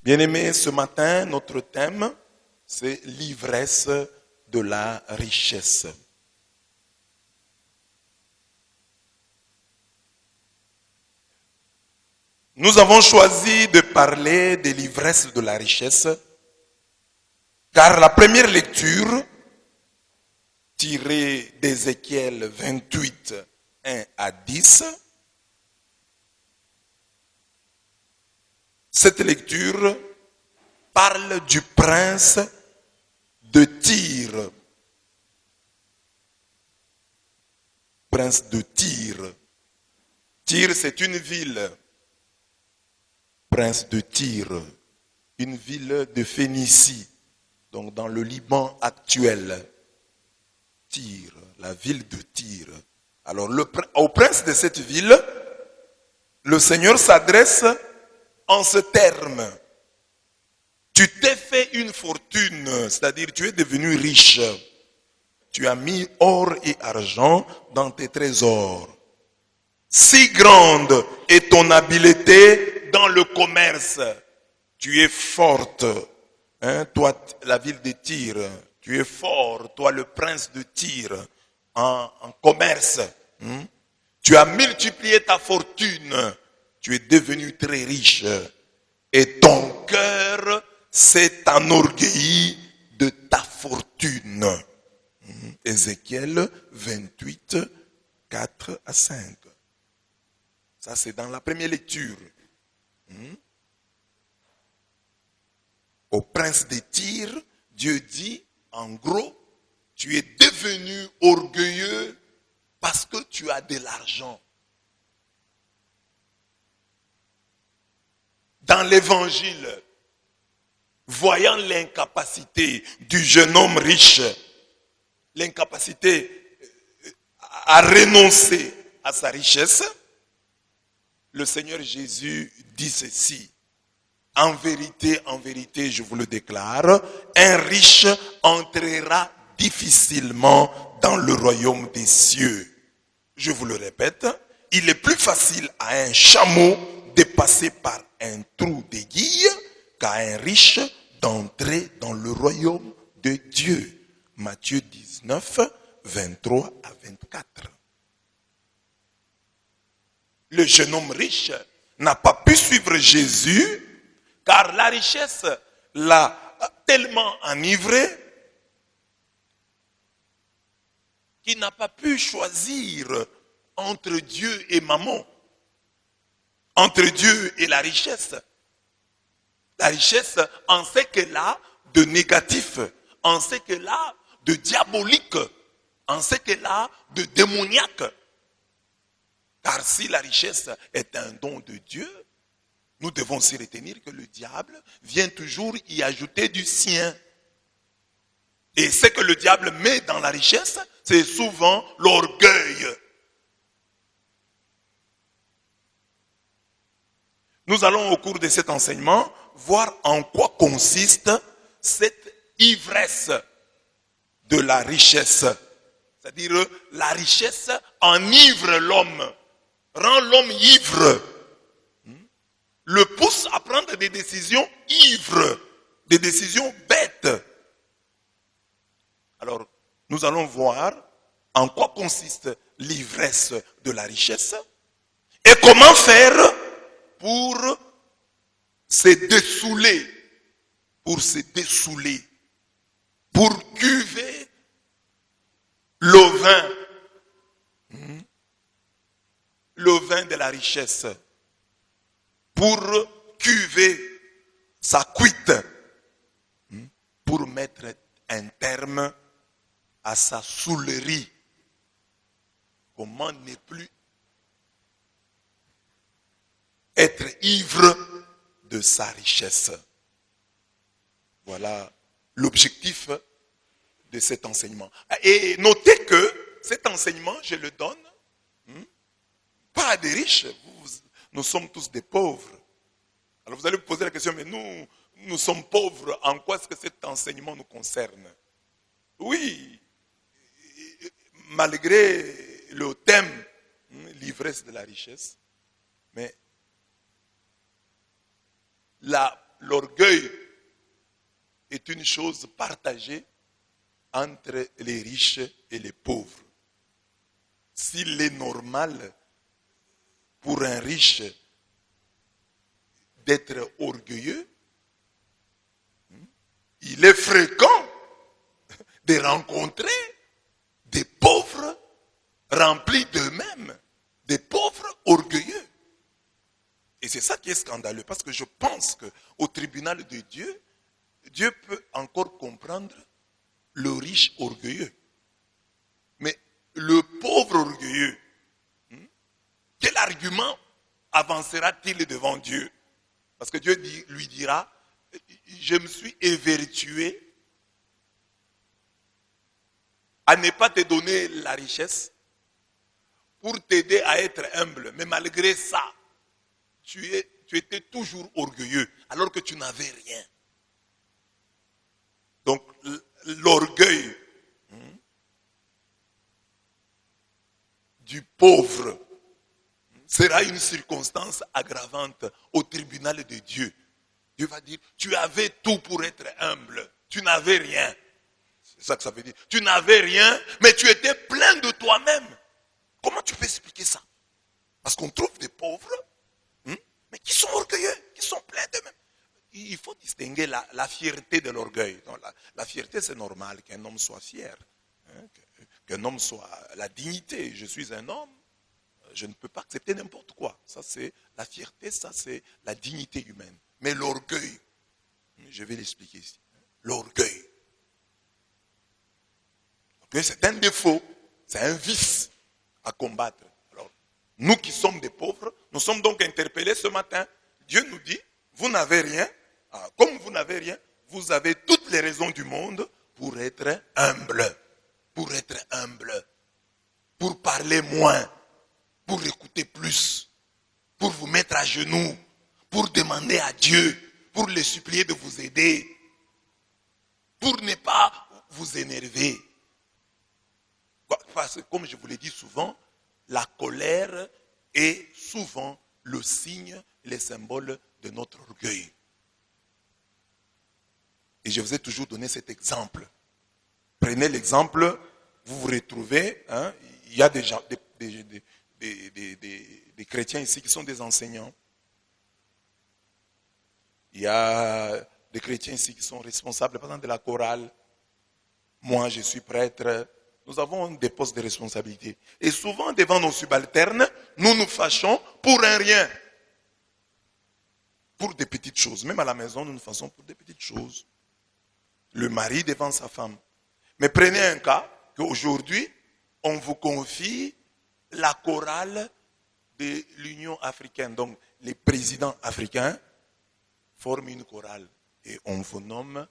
Bien-aimés, ce matin, notre thème, c'est l'ivresse de la richesse. Nous avons choisi de parler de l'ivresse de la richesse, car la première lecture, tirée d'Ézéchiel 28, 1 à 10, cette lecture parle du prince de Tyr. Prince de Tyr. Tyr, c'est une ville. Prince de Tyr, une ville de Phénicie, donc dans le Liban actuel. Tyr, la ville de Tyr. Alors, au prince de cette ville, le Seigneur s'adresse en ce terme. Tu t'es fait une fortune, c'est-à-dire tu es devenu riche. Tu as mis or et argent dans tes trésors. Si grande est ton habileté dans le commerce. Tu es forte, hein, toi, la ville de Tyr. Tu es fort, toi, le prince de Tyr, en commerce. Tu as multiplié ta fortune. Tu es devenu très riche. Et ton cœur s'est enorgueilli de ta fortune. Ézéchiel 28, 4 à 5. Ça, c'est dans la première lecture. Au prince de Tyr, Dieu dit, en gros, tu es devenu orgueilleux parce que tu as de l'argent. Dans l'évangile, voyant l'incapacité du jeune homme riche, l'incapacité à renoncer à sa richesse, le Seigneur Jésus dit ceci. En vérité, je vous le déclare, un riche entrera difficilement dans le royaume des cieux. Je vous le répète, il est plus facile à un chameau de passer par un trou d'aiguille qu'à un riche d'entrer dans le royaume de Dieu. Matthieu 19, 23 à 24. Le jeune homme riche n'a pas pu suivre Jésus car la richesse l'a tellement enivré qu'il n'a pas pu choisir entre Dieu et Mammon, entre Dieu et la richesse. La richesse en ce qu'elle a de négatif, en ce qu'elle a de diabolique, en ce qu'elle a de démoniaque. Car si la richesse est un don de Dieu, nous devons aussi retenir que le diable vient toujours y ajouter du sien. Et ce que le diable met dans la richesse, c'est souvent l'orgueil. Nous allons au cours de cet enseignement voir en quoi consiste cette ivresse de la richesse. C'est-à-dire la richesse enivre l'homme, rend l'homme ivre, le pousse à prendre des décisions ivres, des décisions bêtes. Alors, nous allons voir en quoi consiste l'ivresse de la richesse et comment faire pour se dessouler, pour cuver le vin de la richesse, pour cuver sa cuite, pour mettre un terme à sa saoulerie. Comment ne plus être ivre de sa richesse. Voilà l'objectif de cet enseignement. Et notez que cet enseignement, je le donne, pas à des riches. Nous sommes tous des pauvres. Alors vous allez vous poser la question, mais nous sommes pauvres, en quoi est-ce que cet enseignement nous concerne? Oui, malgré le thème, l'ivresse de la richesse, mais l'orgueil est une chose partagée entre les riches et les pauvres. S'il est normal pour un riche d'être orgueilleux, il est fréquent de rencontrer des pauvres remplis d'eux-mêmes, des pauvres orgueilleux. Et c'est ça qui est scandaleux, parce que je pense qu'au tribunal de Dieu, Dieu peut encore comprendre le riche orgueilleux. Mais le pauvre orgueilleux, quel argument avancera-t-il devant Dieu? Parce que Dieu lui dira, je me suis évertué à ne pas te donner la richesse pour t'aider à être humble. Mais malgré ça, tu étais toujours orgueilleux alors que tu n'avais rien. Donc l'orgueil du pauvre sera une circonstance aggravante au tribunal de Dieu. Dieu va dire, tu avais tout pour être humble, tu n'avais rien. C'est ça que ça veut dire. Tu n'avais rien, mais tu étais plein de toi-même. Comment tu peux expliquer ça? Parce qu'on trouve des pauvres, mais qui sont orgueilleux, qui sont pleins d'eux-mêmes. Il faut distinguer la fierté de l'orgueil. La fierté, c'est normal qu'un homme soit fier. Qu'un homme soit la dignité. Je suis un homme, je ne peux pas accepter n'importe quoi. Ça, c'est la fierté, ça, c'est la dignité humaine. Mais l'orgueil, je vais l'expliquer ici. L'orgueil, c'est un défaut, c'est un vice à combattre. Alors, nous qui sommes des pauvres, nous sommes donc interpellés ce matin. Dieu nous dit, vous n'avez rien. Comme vous n'avez rien, vous avez toutes les raisons du monde pour être humble. Pour être humble. Pour parler moins. Pour écouter plus. Pour vous mettre à genoux. Pour demander à Dieu. Pour le supplier de vous aider. Pour ne pas vous énerver. Parce que, comme je vous l'ai dit souvent, la colère est souvent le signe, le symbole de notre orgueil. Et je vous ai toujours donné cet exemple. Prenez l'exemple, vous vous retrouvez, il y a des gens, des chrétiens ici qui sont des enseignants. Il y a des chrétiens ici qui sont responsables, par exemple, de la chorale. Moi, je suis prêtre. Nous avons des postes de responsabilité. Et souvent, devant nos subalternes, nous nous fâchons pour un rien. Pour des petites choses. Même à la maison, nous nous fâchons pour des petites choses. Le mari devant sa femme. Mais prenez un cas qu'aujourd'hui, on vous confie la chorale de l'Union africaine. Donc, les présidents africains forment une chorale. Et on vous nomme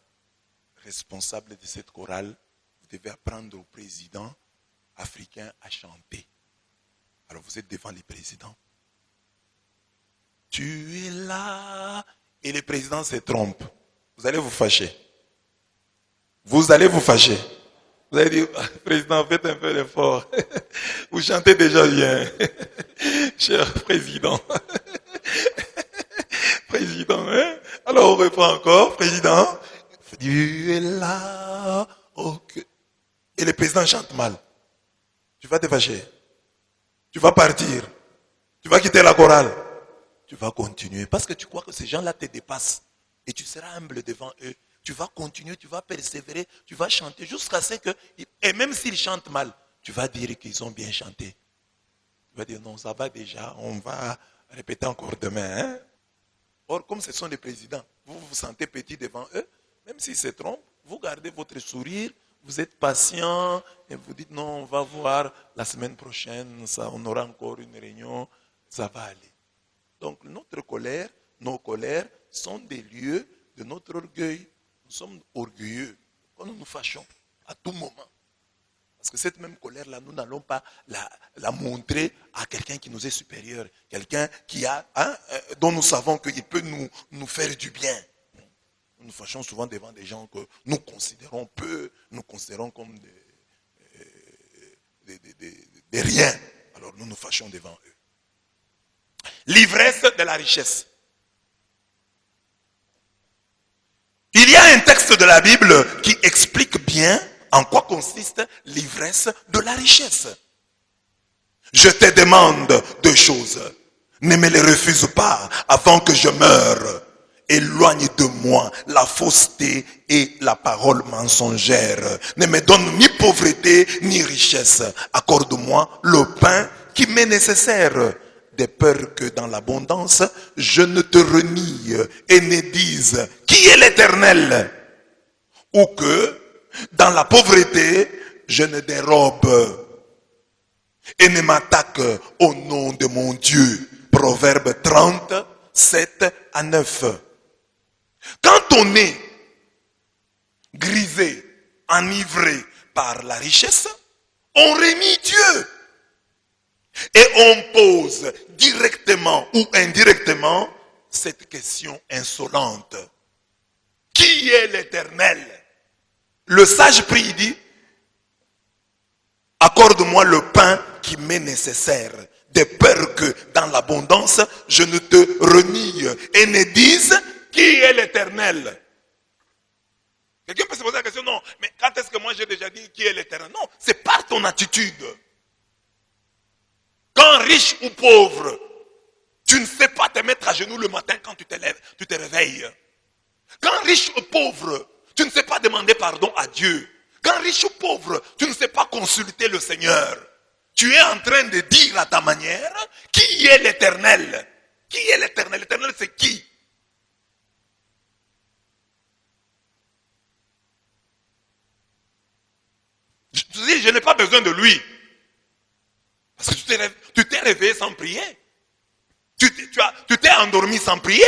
responsable de cette chorale. Vous devez apprendre au président africain à chanter. Alors, vous êtes devant les présidents. Tu es là. Et le président se trompe. Vous allez vous fâcher. Vous allez vous fâcher. Vous allez dire, président, faites un peu d'effort. Vous chantez déjà bien. Cher président. Président, hein? Alors on reprend encore, président. Tu es là. Okay. Et le président chante mal. Tu vas te fâcher. Tu vas partir. Tu vas quitter la chorale. Tu vas continuer. Parce que tu crois que ces gens-là te dépassent. Et tu seras humble devant eux. Tu vas continuer, tu vas persévérer, tu vas chanter jusqu'à ce que, et même s'ils chantent mal, tu vas dire qu'ils ont bien chanté. Tu vas dire non, ça va déjà, on va répéter encore demain. Hein? Or, comme ce sont des présidents, vous vous sentez petit devant eux, même s'ils se trompent, vous gardez votre sourire, vous êtes patient, et vous dites non, on va voir la semaine prochaine, ça, on aura encore une réunion, ça va aller. Donc, notre colère, nos colères sont des lieux de notre orgueil. Nous sommes orgueilleux quand nous nous fâchons à tout moment. Parce que cette même colère-là, nous n'allons pas la montrer à quelqu'un qui nous est supérieur, quelqu'un qui a, dont nous savons qu'il peut nous faire du bien. Nous nous fâchons souvent devant des gens que nous considérons peu, nous considérons comme des riens. Alors nous nous fâchons devant eux. L'ivresse de la richesse. un texte de la Bible qui explique bien en quoi consiste l'ivresse de la richesse. Je te demande deux choses. Ne me les refuse pas avant que je meure. Éloigne de moi la fausseté et la parole mensongère. Ne me donne ni pauvreté ni richesse. Accorde-moi le pain qui m'est nécessaire. De peur que dans l'abondance, je ne te renie et ne dise qui est l'Éternel. Ou que dans la pauvreté, je ne dérobe et ne m'attaque au nom de mon Dieu. Proverbe 30, 7 à 9. Quand on est grisé, enivré par la richesse, on renie Dieu. Et on pose directement ou indirectement cette question insolente. Qui est l'Éternel? Le sage prie, il dit, accorde-moi le pain qui m'est nécessaire, de peur que dans l'abondance, je ne te renie et ne dise qui est l'Éternel. Quelqu'un peut se poser la question, non, mais quand est-ce que moi j'ai déjà dit qui est l'Éternel? Non, c'est par ton attitude. Quand riche ou pauvre, tu ne sais pas te mettre à genoux le matin quand tu te réveilles. Quand riche ou pauvre, tu ne sais pas demander pardon à Dieu. Quand riche ou pauvre, tu ne sais pas consulter le Seigneur. Tu es en train de dire à ta manière, qui est l'Éternel? Qui est l'Éternel? L'Éternel, c'est qui? Je n'ai pas besoin de lui. Parce que tu t'es réveillé sans prier. Tu t'es endormi sans prier.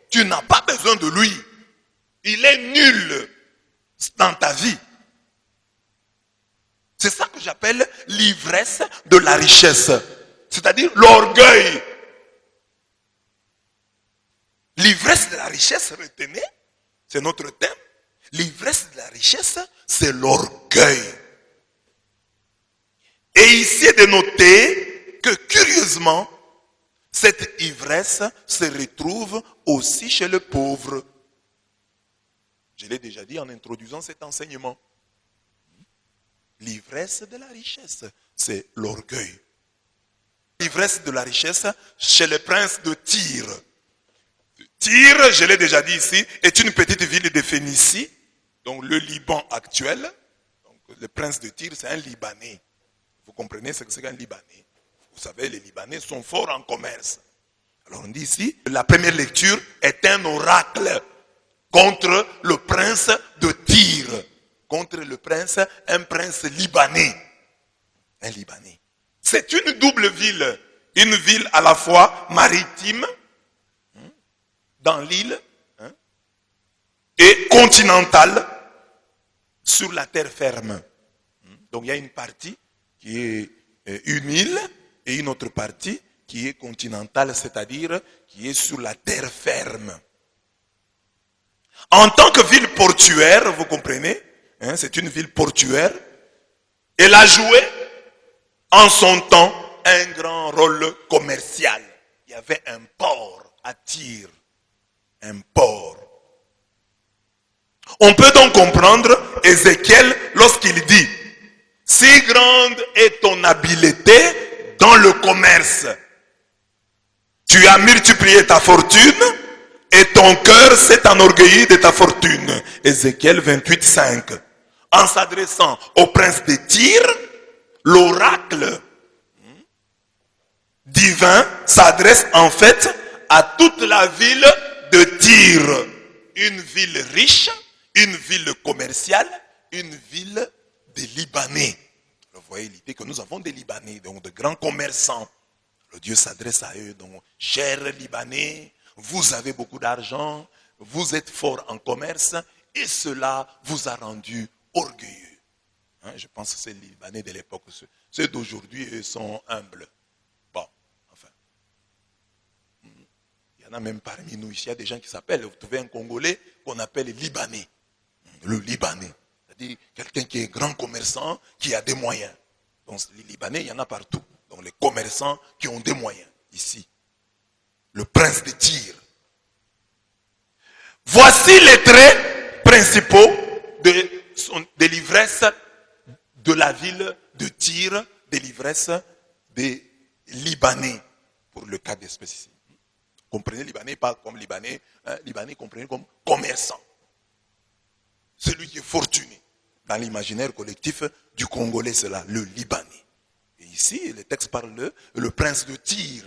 Tu n'as pas besoin de lui. Il est nul dans ta vie. C'est ça que j'appelle l'ivresse de la richesse. C'est-à-dire l'orgueil. L'ivresse de la richesse, retenez, c'est notre thème. L'ivresse de la richesse, c'est l'orgueil. Et ici est de noter que curieusement, cette ivresse se retrouve aussi chez le pauvre. Je l'ai déjà dit en introduisant cet enseignement. L'ivresse de la richesse, c'est l'orgueil. L'ivresse de la richesse chez le prince de Tyr. Tyr, je l'ai déjà dit ici, est une petite ville de Phénicie, donc le Liban actuel. Donc, le prince de Tyr, c'est un Libanais. Vous comprenez ce que c'est qu'un Libanais? Vous savez, les Libanais sont forts en commerce. Alors on dit ici, la première lecture est un oracle contre le prince de Tyr. Contre le prince, un prince libanais. Un Libanais. C'est une double ville. Une ville à la fois maritime, dans l'île, et continentale, sur la terre ferme. Donc il y a une partie qui est une île et une autre partie qui est continentale, c'est-à-dire qui est sur la terre ferme. En tant que ville portuaire, vous comprenez, c'est une ville portuaire, elle a joué en son temps un grand rôle commercial. Il y avait un port à Tyr, un port. On peut donc comprendre Ézéchiel lorsqu'il dit: si grande est ton habileté dans le commerce. Tu as multiplié ta fortune et ton cœur s'est enorgueilli de ta fortune. Ézéchiel 28, 5. En s'adressant au prince de Tyr, l'oracle divin s'adresse en fait à toute la ville de Tyr. Une ville riche, une ville commerciale, une ville des Libanais. Vous voyez l'idée que nous avons des Libanais, donc de grands commerçants. Le Dieu s'adresse à eux, donc, chers Libanais, vous avez beaucoup d'argent, vous êtes forts en commerce, et cela vous a rendu orgueilleux. Je pense que c'est les Libanais de l'époque. Ceux d'aujourd'hui, eux, sont humbles. Bon, enfin. Il y en a même parmi nous ici, il y a des gens qui s'appellent, vous trouvez un Congolais qu'on appelle Libanais. Le Libanais. C'est-à-dire quelqu'un qui est grand commerçant, qui a des moyens. Donc les Libanais, il y en a partout. Donc les commerçants qui ont des moyens, ici. Le prince de Tyr. Voici les traits principaux de l'ivresse de la ville de Tyr, de l'ivresse des Libanais, pour le cas d'espèce ici. Comprenez Libanais, pas comme Libanais, Libanais comprenez comme commerçant. Celui qui est fortuné. Dans l'imaginaire collectif du Congolais, c'est là, le Libanais. Et ici, le texte parle de le prince de Tyr.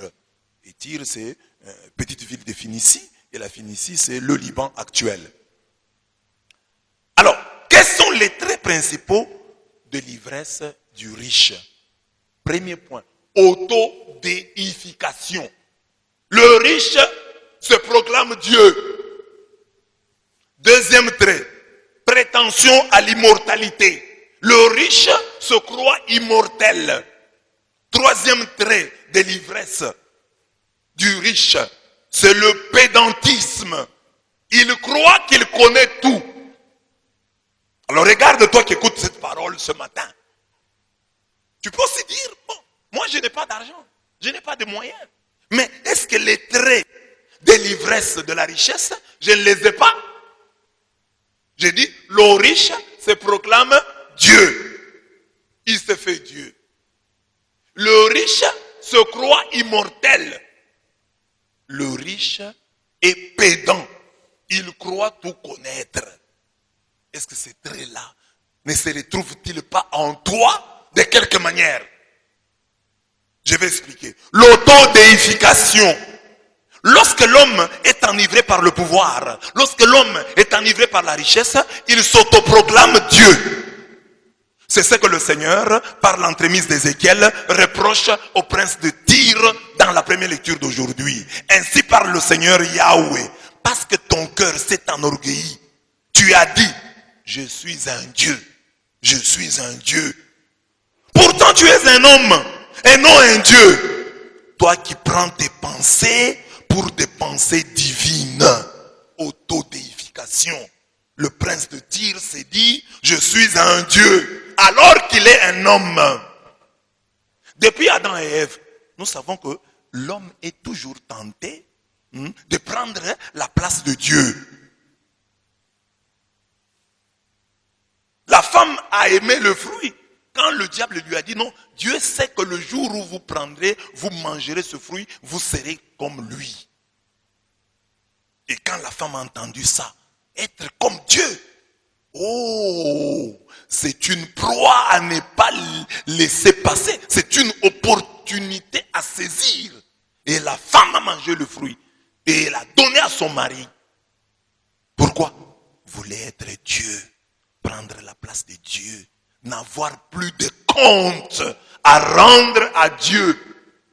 Et Tyr, c'est une petite ville de Phénicie, et la Phénicie, c'est le Liban actuel. Alors, quels sont les traits principaux de l'ivresse du riche? Premier point, autodéification. Le riche se proclame Dieu. Deuxième trait, prétention à l'immortalité. Le riche se croit immortel. Troisième trait de l'ivresse du riche, c'est le pédantisme. Il croit qu'il connaît tout. Alors regarde-toi qui écoute cette parole ce matin. Tu peux aussi dire, bon, moi je n'ai pas d'argent, je n'ai pas de moyens. Mais est-ce que les traits de l'ivresse de la richesse, je ne les ai pas? J'ai dit, le riche se proclame Dieu. Il se fait Dieu. Le riche se croit immortel. Le riche est pédant. Il croit tout connaître. Est-ce que ces traits-là ne se retrouvent-ils pas en toi de quelque manière? Je vais expliquer. L'autodéification. Lorsque l'homme est enivré par le pouvoir, lorsque l'homme est enivré par la richesse, il s'autoproclame Dieu. C'est ce que le Seigneur, par l'entremise d'Ézéchiel, reproche au prince de Tyr dans la première lecture d'aujourd'hui. Ainsi parle le Seigneur Yahweh. Parce que ton cœur s'est enorgueilli, tu as dit, je suis un Dieu. Je suis un Dieu. Pourtant tu es un homme et non un Dieu. Toi qui prends tes pensées pour des pensées divines. Autodéification. Le prince de Tyr s'est dit, je suis un Dieu, alors qu'il est un homme. Depuis Adam et Ève, nous savons que l'homme est toujours tenté de prendre la place de Dieu. La femme a aimé le fruit. Quand le diable lui a dit non, Dieu sait que le jour où vous prendrez, vous mangerez ce fruit, vous serez comme lui. Et quand la femme a entendu ça, être comme Dieu, oh, c'est une proie à ne pas laisser passer. C'est une opportunité à saisir. Et la femme a mangé le fruit. Et elle a donné à son mari. Pourquoi? Voulait être Dieu. Prendre la place de Dieu. N'avoir plus de compte à rendre à Dieu.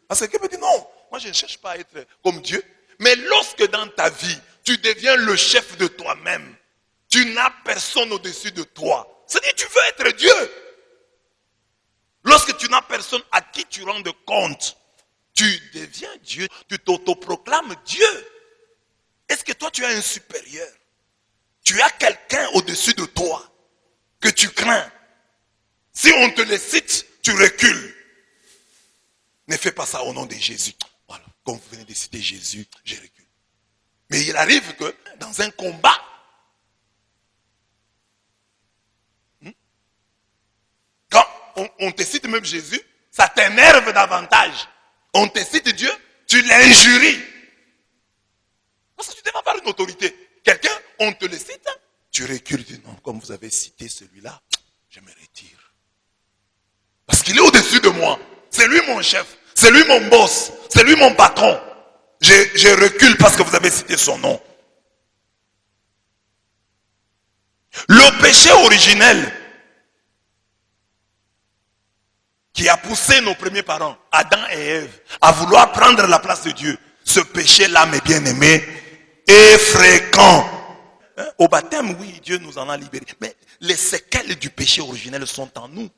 Parce que quelqu'un dit non, moi je ne cherche pas à être comme Dieu. Mais lorsque dans ta vie, tu deviens le chef de toi-même, tu n'as personne au-dessus de toi. C'est-à-dire tu veux être Dieu. Lorsque tu n'as personne à qui tu rends compte, tu deviens Dieu, tu t'autoproclames Dieu. Est-ce que toi tu as un supérieur? Tu as quelqu'un au-dessus de toi que tu crains. Si on te le cite, tu recules. Ne fais pas ça au nom de Jésus. Voilà, comme vous venez de citer Jésus, je recule. Mais il arrive que dans un combat, quand on te cite même Jésus, ça t'énerve davantage. On te cite Dieu, tu l'injuries. Parce que tu devrais avoir une autorité. Quelqu'un, on te le cite, tu recules, tu dis non, comme vous avez cité celui-là, je me retire. Parce qu'il est au-dessus de moi. C'est lui mon chef, c'est lui mon boss, c'est lui mon patron. Je recule parce que vous avez cité son nom. Le péché originel qui a poussé nos premiers parents, Adam et Ève, à vouloir prendre la place de Dieu, ce péché-là, mes bien-aimés, est fréquent. Au baptême, oui, Dieu nous en a libérés. Mais les séquelles du péché originel sont en nous.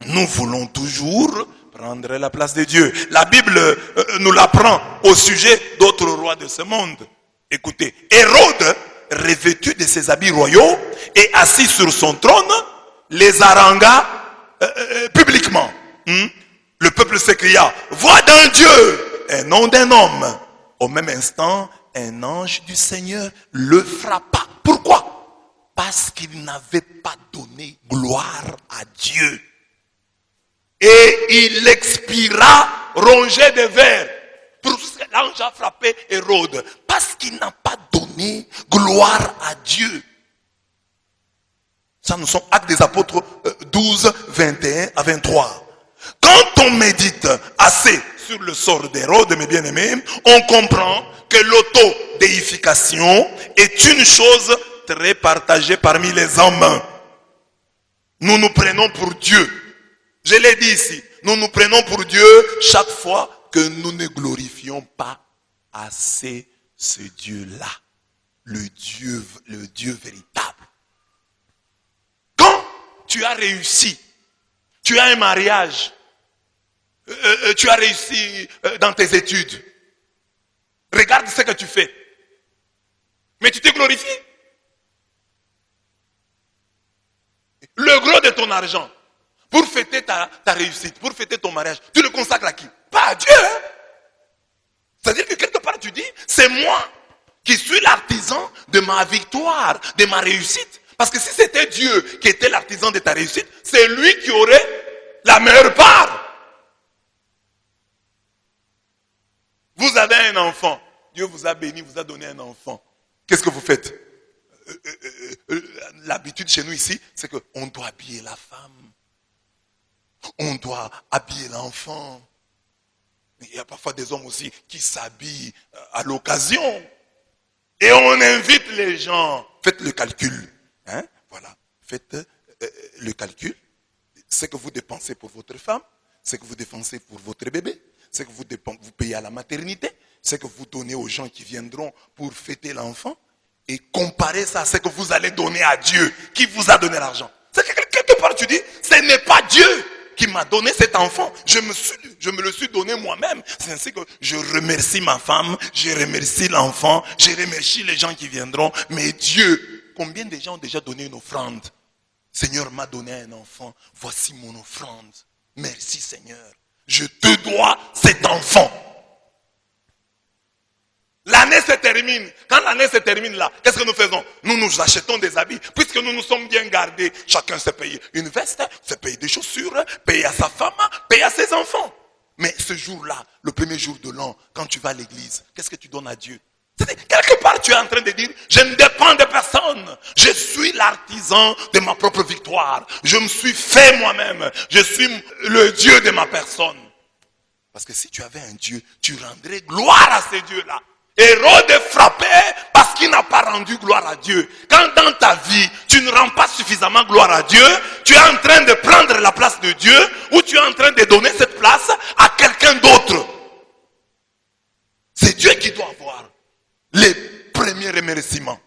Nous voulons toujours prendre la place de Dieu. La Bible nous l'apprend au sujet d'autres rois de ce monde. Écoutez, Hérode, revêtu de ses habits royaux et assis sur son trône, les harangua publiquement. Le peuple s'écria, voix d'un Dieu et non d'un homme. Au même instant, un ange du Seigneur le frappa. Pourquoi? Parce qu'il n'avait pas donné gloire à Dieu. Et il expira rongé de vers. Pour ce que l'ange a frappé Hérode. Parce qu'il n'a pas donné gloire à Dieu. Ça, nous sommes Actes des Apôtres 12, 21 à 23. Quand on médite assez sur le sort d'Hérode, mes bien-aimés, on comprend que l'autodéification est une chose très partagée parmi les hommes. Nous nous prenons pour Dieu. Je l'ai dit ici, nous nous prenons pour Dieu chaque fois que nous ne glorifions pas assez ce Dieu-là, le Dieu véritable. Quand tu as réussi, tu as un mariage, tu as réussi dans tes études, regarde ce que tu fais. Mais tu te glorifies. Le gros de ton argent, pour fêter ta réussite, pour fêter ton mariage, tu le consacres à qui? Pas à Dieu. Hein? C'est-à-dire que quelque part tu dis, c'est moi qui suis l'artisan de ma victoire, de ma réussite. Parce que si c'était Dieu qui était l'artisan de ta réussite, c'est lui qui aurait la meilleure part. Vous avez un enfant. Dieu vous a béni, vous a donné un enfant. Qu'est-ce que vous faites? L'habitude chez nous ici, c'est qu'on doit habiller la femme. On doit habiller l'enfant. Il y a parfois des hommes aussi qui s'habillent à l'occasion. Et on invite les gens. Faites le calcul. Hein? Voilà. Faites le calcul. Ce que vous dépensez pour votre femme, ce que vous dépensez pour votre bébé, ce que vous payez à la maternité, ce que vous donnez aux gens qui viendront pour fêter l'enfant, et comparez ça à ce que vous allez donner à Dieu, qui vous a donné l'argent. C'est que quelque part tu dis, ce n'est pas Dieu qui m'a donné cet enfant. Je me le suis donné moi-même. C'est ainsi que je remercie ma femme, je remercie l'enfant, je remercie les gens qui viendront. Mais Dieu, combien de gens ont déjà donné une offrande? Seigneur m'a donné un enfant, voici mon offrande. Merci Seigneur. Je te dois cet enfant. L'année se termine. Quand l'année se termine là, qu'est-ce que nous faisons? Nous nous achetons des habits. Puisque nous nous sommes bien gardés, chacun se paye une veste, se paye des chaussures, paye à sa femme, paye à ses enfants. Mais ce jour-là, le premier jour de l'an, quand tu vas à l'église, qu'est-ce que tu donnes à Dieu? Quelque part, tu es en train de dire, je ne dépends de personne. Je suis l'artisan de ma propre victoire. Je me suis fait moi-même. Je suis le Dieu de ma personne. Parce que si tu avais un Dieu, tu rendrais gloire à ce Dieu-là. Hérode est frappé parce qu'il n'a pas rendu gloire à Dieu. Quand dans ta vie, tu ne rends pas suffisamment gloire à Dieu, tu es en train de prendre la place de Dieu ou tu es en train de donner cette place à quelqu'un d'autre. C'est Dieu qui doit avoir les premiers remerciements.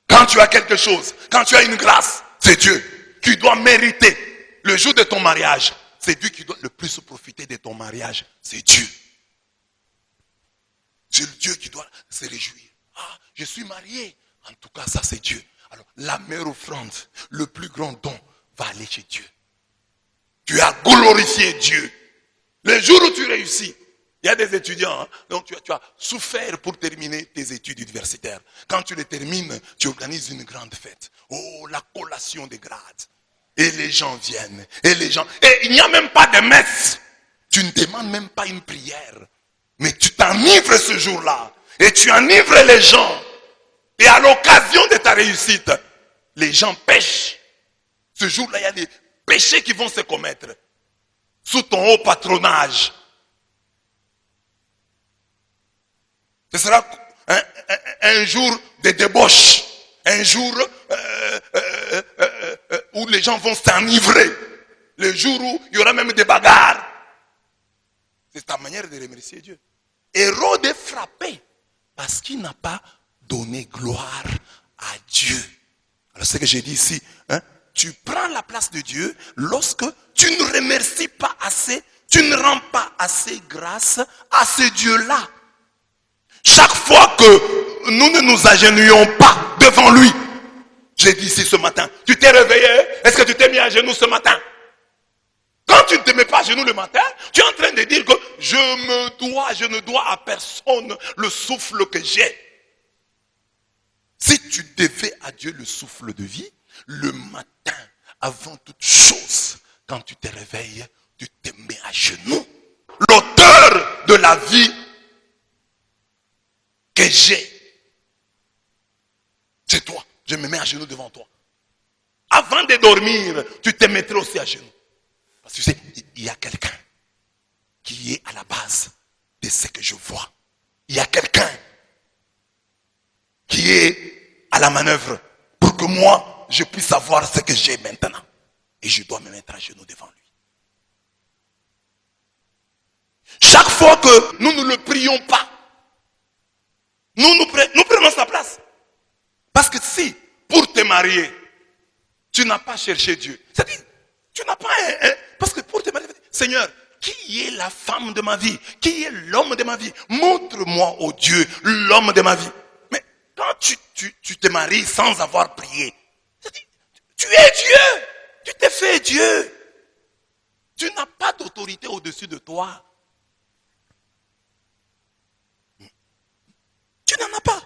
Quand tu as quelque chose, quand tu as une grâce, c'est Dieu qui doit mériter. Le jour de ton mariage, c'est Dieu qui doit le plus profiter de ton mariage. C'est Dieu. C'est Dieu qui doit se réjouir. Ah, je suis marié. En tout cas, ça c'est Dieu. Alors, la meilleure offrande, le plus grand don va aller chez Dieu. Tu as glorifié Dieu. Le jour où tu réussis, il y a des étudiants, hein, donc tu as souffert pour terminer tes études universitaires. Quand tu les termines, tu organises une grande fête. Oh, la collation des grades. Et les gens viennent. Et il n'y a même pas de messe. Tu ne demandes même pas une prière. Mais tu t'enivres ce jour-là. Et tu enivres les gens. Et à l'occasion de ta réussite, les gens pêchent. Ce jour-là, il y a des péchés qui vont se commettre. Sous ton haut patronage. Ce sera un jour de débauche. Un jour où les gens vont s'enivrer. Le jour où il y aura même des bagarres. C'est ta manière de remercier Dieu. Hérode est frappé parce qu'il n'a pas donné gloire à Dieu. Alors ce que j'ai dit ici, hein, tu prends la place de Dieu lorsque tu ne remercies pas assez, tu ne rends pas assez grâce à ce Dieu-là. Chaque fois que nous ne nous agenouillons pas devant lui, j'ai dit ici ce matin, tu t'es réveillé, est-ce que tu t'es mis à genoux ce matin? Quand tu ne te mets pas à genoux le matin, tu es en train de dire que je ne dois à personne le souffle que j'ai. Si tu devais à Dieu le souffle de vie, le matin, avant toute chose, quand tu te réveilles, tu te mets à genoux. L'auteur de la vie que j'ai, c'est toi. Je me mets à genoux devant toi. Avant de dormir, tu te mettrais aussi à genoux. Parce que tu sais, il y a quelqu'un qui est à la base de ce que je vois. Il y a quelqu'un qui est à la manœuvre pour que moi, je puisse savoir ce que j'ai maintenant. Et je dois me mettre à genoux devant lui. Chaque fois que nous ne le prions pas, nous prenons sa place. Parce que si, pour te marier, tu n'as pas cherché Dieu, c'est-à-dire, tu n'as pas parce que pour te marier, Seigneur, qui est la femme de ma vie? Qui est l'homme de ma vie? Montre-moi, oh Dieu, l'homme de ma vie. Mais quand tu te maries sans avoir prié, c'est-à-dire, tu es Dieu. Tu t'es fait Dieu. Tu n'as pas d'autorité au-dessus de toi. Tu n'en as pas.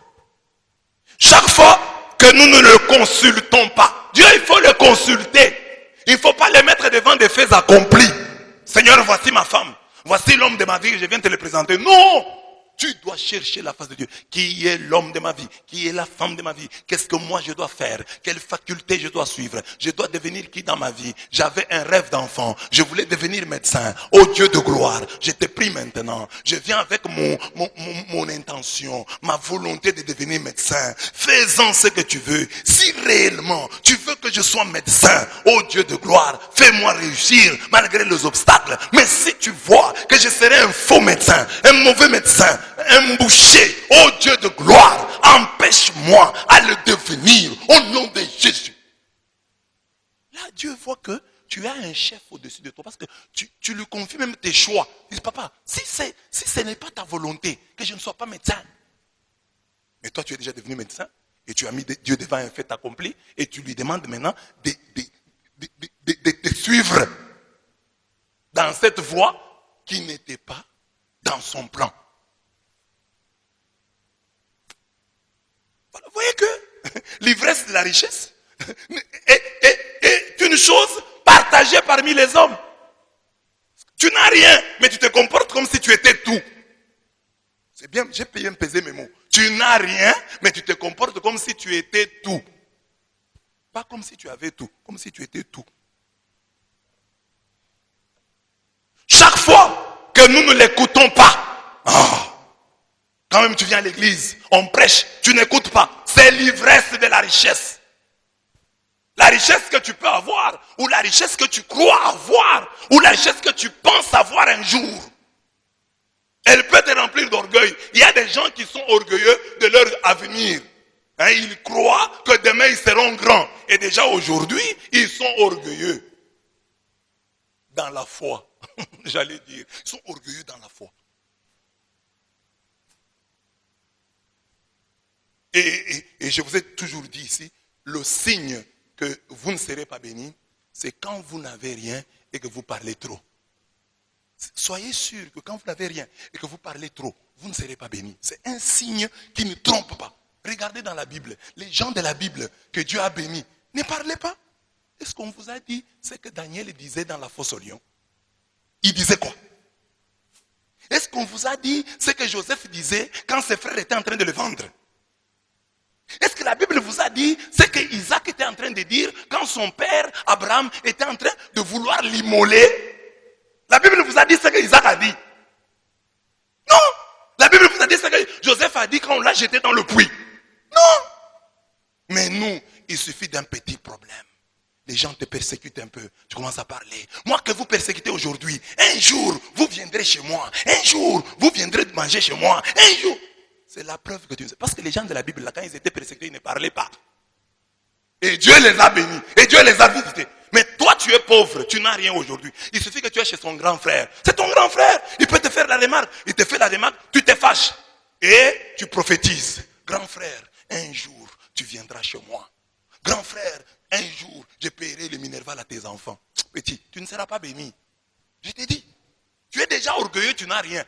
Chaque fois que nous ne le consultons pas, Dieu, il faut le consulter. Il ne faut pas le mettre devant des faits accomplis. Seigneur, voici ma femme. Voici l'homme de ma vie, je viens te le présenter. Non! Tu dois chercher la face de Dieu. Qui est l'homme de ma vie? Qui est la femme de ma vie? Qu'est-ce que moi je dois faire? Quelle faculté je dois suivre? Je dois devenir qui dans ma vie? J'avais un rêve d'enfant. Je voulais devenir médecin. Oh Dieu de gloire, je te prie maintenant. Je viens avec mon intention, ma volonté de devenir médecin. Fais-en ce que tu veux. Si réellement tu veux que je sois médecin, oh Dieu de gloire, fais-moi réussir malgré les obstacles. Mais si tu vois que je serai un faux médecin, un mauvais médecin, un boucher, oh Dieu de gloire, empêche-moi à le devenir au nom de Jésus. Là, Dieu voit que tu as un chef au-dessus de toi parce que tu lui confies même tes choix. Il dit, papa, si ce n'est pas ta volonté que je ne sois pas médecin, mais toi tu es déjà devenu médecin et tu as mis Dieu devant un fait accompli et tu lui demandes maintenant de te suivre dans cette voie qui n'était pas dans son plan. Vous voyez que l'ivresse de la richesse est une chose partagée parmi les hommes. Tu n'as rien, mais tu te comportes comme si tu étais tout. C'est bien, j'ai payé un peser mes mots. Tu n'as rien, mais tu te comportes comme si tu étais tout. Pas comme si tu avais tout, comme si tu étais tout. Chaque fois que nous ne l'écoutons pas, quand même tu viens à l'église, on prêche, tu n'écoutes pas. C'est l'ivresse de la richesse. La richesse que tu peux avoir, ou la richesse que tu crois avoir, ou la richesse que tu penses avoir un jour. Elle peut te remplir d'orgueil. Il y a des gens qui sont orgueilleux de leur avenir. Ils croient que demain ils seront grands. Et déjà aujourd'hui, ils sont orgueilleux. Dans la foi, j'allais dire. Ils sont orgueilleux dans la foi. Et je vous ai toujours dit ici, le signe que vous ne serez pas bénis, c'est quand vous n'avez rien et que vous parlez trop. Soyez sûr que quand vous n'avez rien et que vous parlez trop, vous ne serez pas bénis. C'est un signe qui ne trompe pas. Regardez dans la Bible, les gens de la Bible que Dieu a bénis, ne parlez pas. Est-ce qu'on vous a dit ce que Daniel disait dans la fosse au lion? Il disait quoi? Est-ce qu'on vous a dit ce que Joseph disait quand ses frères étaient en train de le vendre? Est-ce que la Bible vous a dit ce que Isaac était en train de dire quand son père Abraham était en train de vouloir l'immoler? La Bible vous a dit ce que Isaac a dit. Non. La Bible vous a dit ce que Joseph a dit quand on l'a jeté dans le puits. Non. Mais nous, il suffit d'un petit problème. Les gens te persécutent un peu. Tu commences à parler. Moi que vous persécutez aujourd'hui, un jour, vous viendrez chez moi. Un jour, vous viendrez manger chez moi. Un jour. C'est la preuve que tu sais. Parce que les gens de la Bible, là, quand ils étaient persécutés, ils ne parlaient pas. Et Dieu les a bénis. Et Dieu les a visités. Mais toi, tu es pauvre. Tu n'as rien aujourd'hui. Il suffit que tu es chez son grand frère. C'est ton grand frère. Il peut te faire la remarque. Il te fait la remarque. Tu te fâches. Et tu prophétises. Grand frère, un jour, tu viendras chez moi. Grand frère, un jour, je paierai le minerval à tes enfants. Petit, tu ne seras pas béni. Je t'ai dit, tu es déjà orgueilleux, tu n'as rien.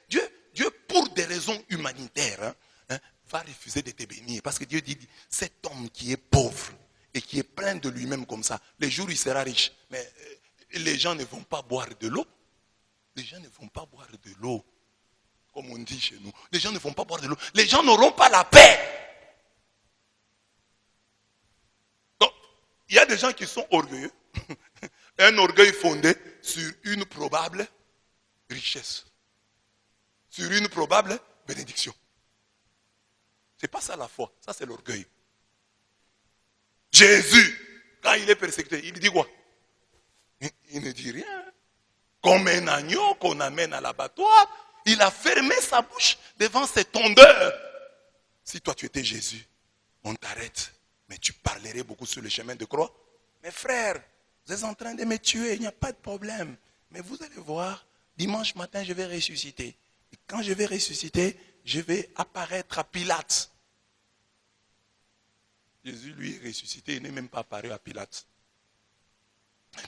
Dieu, pour des raisons humanitaires, va refuser de te bénir. Parce que Dieu dit, cet homme qui est pauvre et qui est plein de lui-même comme ça, les jours où il sera riche, mais les gens ne vont pas boire de l'eau. Les gens ne vont pas boire de l'eau. Comme on dit chez nous. Les gens ne vont pas boire de l'eau. Les gens n'auront pas la paix. Donc, il y a des gens qui sont orgueilleux. Un orgueil fondé sur une probable richesse. Sur une probable bénédiction. C'est pas ça la foi. Ça, c'est l'orgueil. Jésus, quand il est persécuté, il dit quoi? Il ne dit rien. Comme un agneau qu'on amène à l'abattoir, il a fermé sa bouche devant ses tondeurs. Si toi tu étais Jésus, on t'arrête, mais tu parlerais beaucoup sur le chemin de croix. Mes frères, vous êtes en train de me tuer, il n'y a pas de problème. Mais vous allez voir, dimanche matin, je vais ressusciter. Et quand je vais ressusciter, je vais apparaître à Pilate. Jésus, lui, est ressuscité, il n'est même pas apparu à Pilate.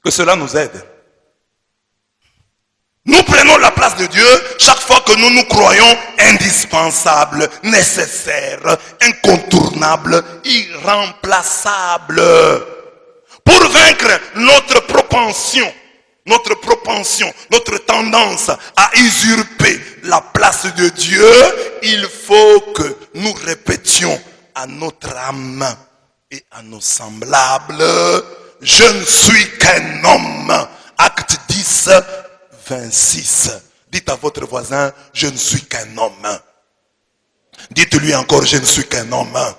Que cela nous aide. Nous prenons la place de Dieu chaque fois que nous nous croyons indispensables, nécessaires, incontournables, irremplaçables. Pour vaincre notre propension, notre tendance à usurper la place de Dieu, il faut que nous répétions à notre âme et à nos semblables, je ne suis qu'un homme. Acte 10, 26. Dites à votre voisin, je ne suis qu'un homme. Dites-lui encore, je ne suis qu'un homme.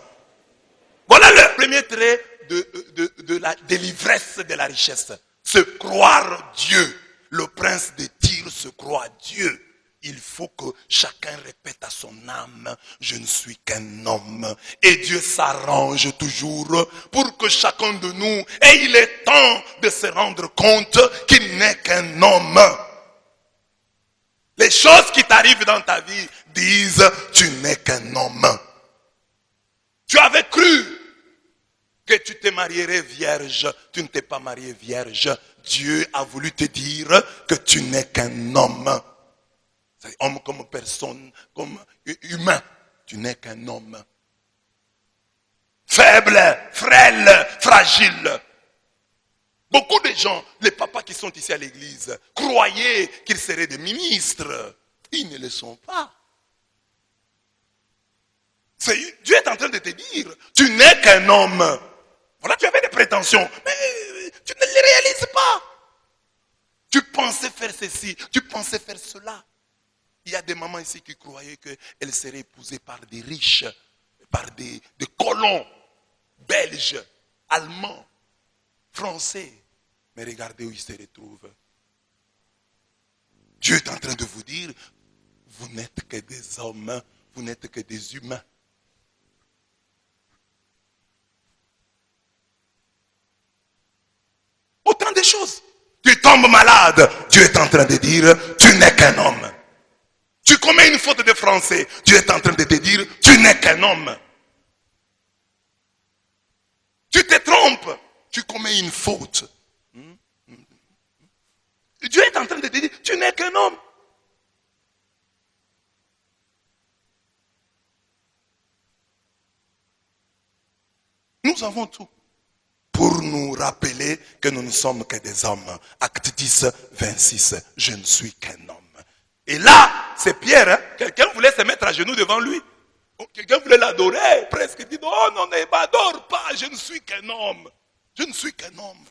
Voilà le premier trait de l'ivresse de la richesse. Se croire Dieu. Le prince de Tyr se croit Dieu. Il faut que chacun répète à son âme, je ne suis qu'un homme. Et Dieu s'arrange toujours pour que chacun de nous ait le temps de se rendre compte qu'il n'est qu'un homme. Les choses qui t'arrivent dans ta vie disent, tu n'es qu'un homme. Tu avais cru que tu te marierais vierge, tu ne t'es pas marié vierge. Dieu a voulu te dire que tu n'es qu'un homme. C'est homme comme personne, comme humain. Tu n'es qu'un homme. Faible, frêle, fragile. Beaucoup de gens, les papas qui sont ici à l'église, croyaient qu'ils seraient des ministres. Ils ne le sont pas. Dieu est en train de te dire, tu n'es qu'un homme. Voilà, tu avais des prétentions, mais tu ne les réalises pas. Tu pensais faire ceci, tu pensais faire cela. Il y a des mamans ici qui croyaient qu'elles seraient épousées par des riches, par des colons belges, allemands, français. Mais regardez où ils se retrouvent. Dieu est en train de vous dire, vous n'êtes que des hommes, vous n'êtes que des humains. Autant de choses. Tu tombes malade, Dieu est en train de dire, tu n'es qu'un homme. Tu commets une faute de français, Dieu est en train de te dire, tu n'es qu'un homme. Tu te trompes, tu commets une faute. Dieu est en train de te dire, tu n'es qu'un homme. Nous avons tout pour nous rappeler que nous ne sommes que des hommes. Acte 10, 26, je ne suis qu'un homme. Et là, c'est Pierre, hein? Quelqu'un voulait se mettre à genoux devant lui. Quelqu'un voulait l'adorer, presque dit, oh non, ne m'adore pas, je ne suis qu'un homme. Je ne suis qu'un homme.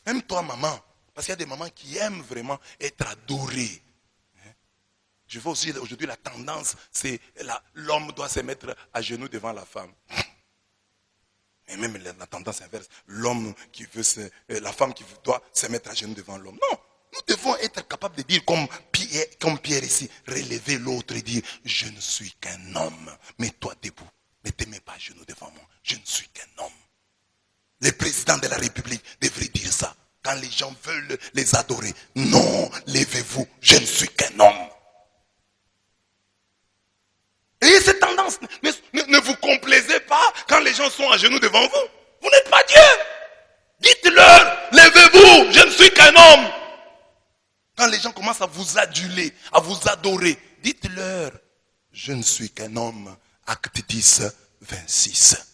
Même toi, maman, parce qu'il y a des mamans qui aiment vraiment être adorées. Je vois aussi aujourd'hui la tendance, c'est l'homme doit se mettre à genoux devant la femme. Et même la tendance inverse, l'homme qui veut la femme qui doit se mettre à genoux devant l'homme. Non, nous devons être capables de dire comme Pierre ici, relever l'autre et dire, je ne suis qu'un homme. Mets-toi debout, ne te mets pas à genoux devant moi, je ne suis qu'un homme. Les présidents de la République devraient dire ça. Quand les gens veulent les adorer, non, levez-vous, je ne suis qu'un homme. Et cette tendance, ne vous complaisez pas quand les gens sont à genoux devant vous. Vous n'êtes pas Dieu. Dites-leur, levez-vous, homme. Quand les gens commencent à vous aduler, à vous adorer, dites-leur, je ne suis qu'un homme. Acte 10, 26.